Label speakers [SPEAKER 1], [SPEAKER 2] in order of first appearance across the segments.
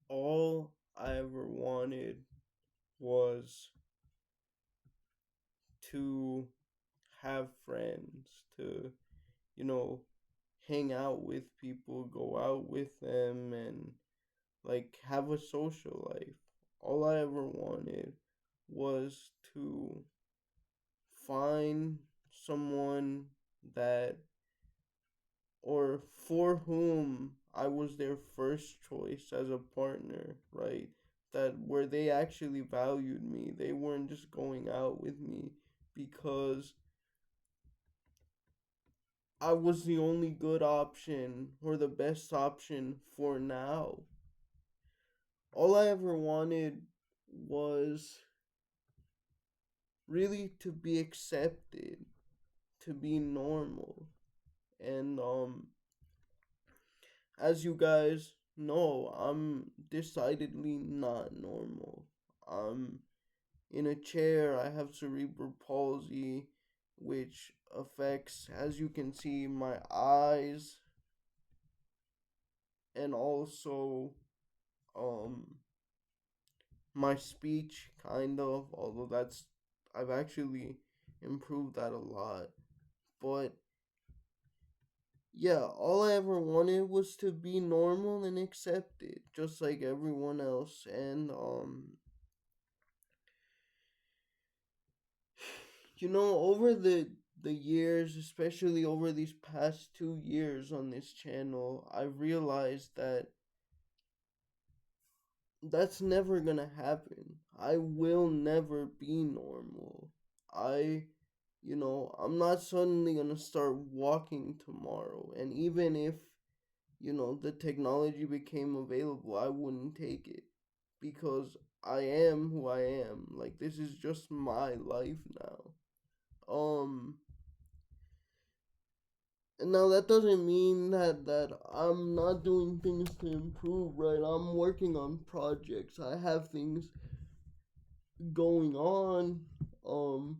[SPEAKER 1] all I ever wanted was to have friends, to, you know, hang out with people, go out with them, and like have a social life. All I ever wanted was to find someone that, or for whom I was their first choice as a partner, right? That where they actually valued me. They weren't just going out with me because I was the only good option or the best option for now. All I ever wanted was really to be accepted, to be normal. And as you guys know, I'm decidedly not normal. I'm in a chair. I have cerebral palsy, which affects, as you can see, my eyes and also um my speech, kind of. Although I've actually improved that a lot. But yeah, all I ever wanted was to be normal and accepted, just like everyone else. And over the years, especially over these past 2 years on this channel, I realized that that's never gonna happen. I will never be normal. I, I'm not suddenly gonna start walking tomorrow. And even if, the technology became available, I wouldn't take it because I am who I am. Like, this is just my life now. And now that doesn't mean that I'm not doing things to improve, right? I'm working on projects. I have things going on. Um,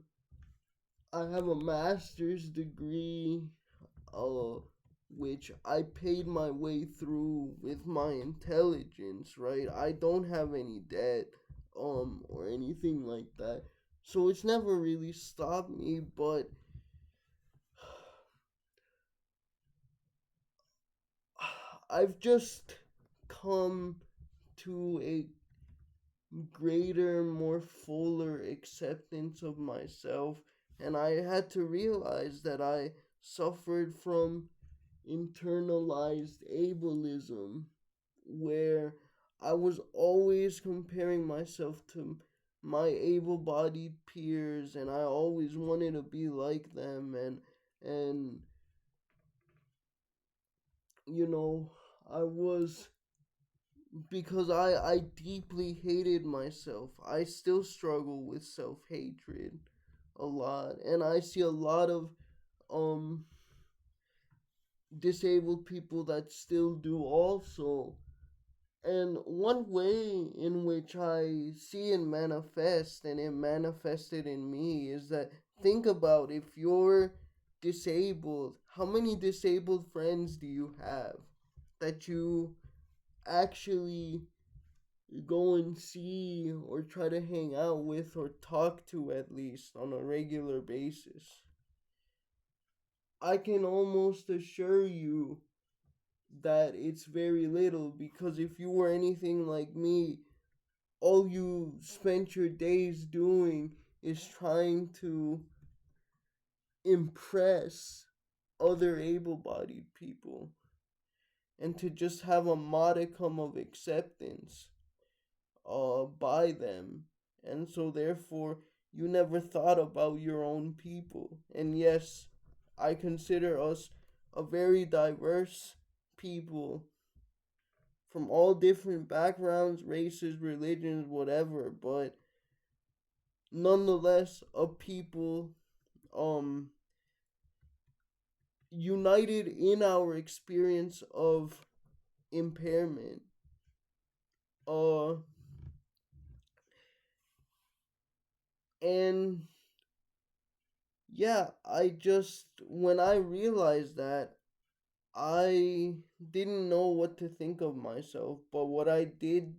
[SPEAKER 1] I have a master's degree, uh, which I paid my way through with my intelligence, right? I don't have any debt, or anything like that. So it's never really stopped me, but I've just come to a greater, more fuller acceptance of myself. And I had to realize that I suffered from internalized ableism, where I was always comparing myself to my able bodied peers, and I always wanted to be like them. And you know, I was because I deeply hated myself. I still struggle with self hatred a lot, and I see a lot of um disabled people that still do also. And one way in which I see it manifest, and it manifested in me, is that think about if you're disabled, how many disabled friends do you have that you actually go and see or try to hang out with or talk to at least on a regular basis? I can almost assure you that it's very little, because if you were anything like me, all you spent your days doing is trying to impress other able bodied people and to just have a modicum of acceptance by them. And so, therefore, you never thought about your own people. And yes, I consider us a very diverse people from all different backgrounds, races, religions, whatever, but nonetheless a people um united in our experience of impairment. uh and yeah, I just, when I realized that, I didn't know what to think of myself, but what I did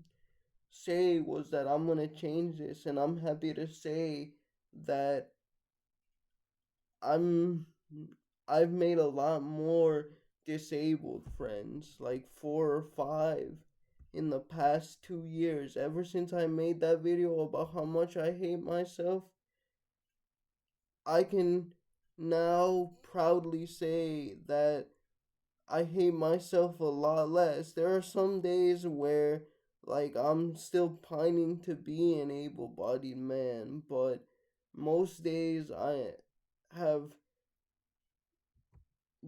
[SPEAKER 1] say was that I'm gonna change this, and I'm happy to say that I'm I've made a lot more disabled friends, like 4 or 5 in the past 2 years. Ever since I made that video about how much I hate myself, I can now proudly say that I hate myself a lot less. There are some days where, like, I'm still pining to be an able bodied man, but most days I have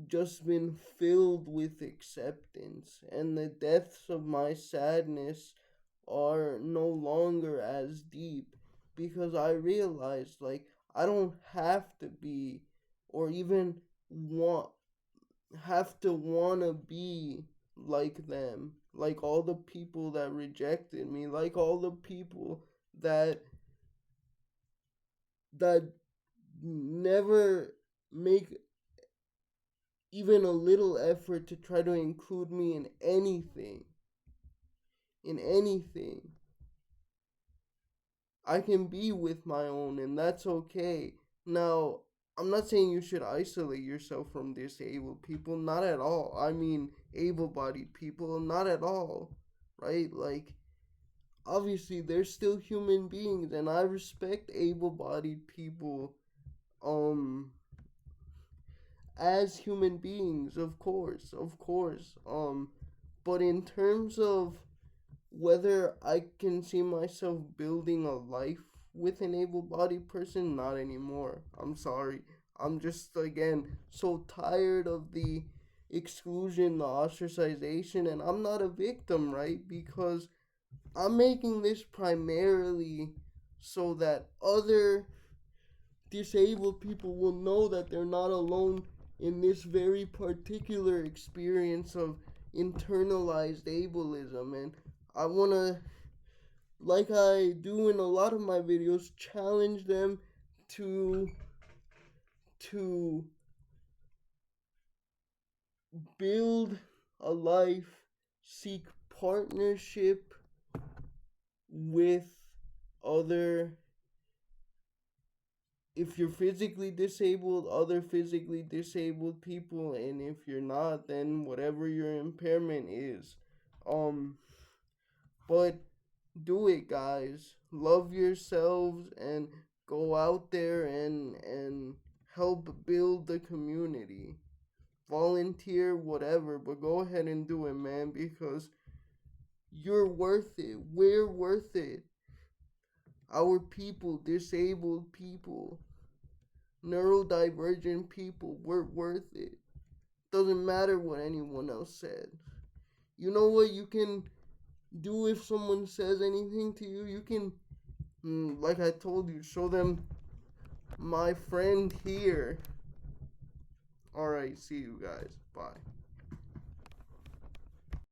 [SPEAKER 1] just been filled with acceptance, and the depths of my sadness are no longer as deep because I realized, like, I don't have to be or even want have to wanna be like them, like all the people that rejected me, like all the people that that never make even a little effort to try to include me in anything. I can be with my own, and that's okay. Now, I'm not saying you should isolate yourself from disabled people, not at all. I mean, able bodied people, not at all, right? Like, obviously, they're still human beings, and I respect able bodied people, um, as human beings, of course. But in terms of whether I can see myself building a life with an able bodied person, not anymore. I'm sorry. I'm just, again, so tired of the exclusion, the ostracization, and I'm not a victim, right? Because I'm making this primarily so that other disabled people will know that they're not alone in this very particular experience of internalized ableism. And I want to, like I do in a lot of my videos, challenge them to to build a life, seek partnership with other, if you're physically disabled, other physically disabled people, and if you're not, then whatever your impairment is. Um, but do it, guys. Love yourselves and go out there and help build the community. Volunteer, whatever, but go ahead and do it, man, because you're worth it. We're worth it. Our people, disabled people, neurodivergent people, we're worth it. Doesn't matter what anyone else said. You know what you can do if someone says anything to you? You can, like I told you, show them my friend here. Alright, see you guys. Bye.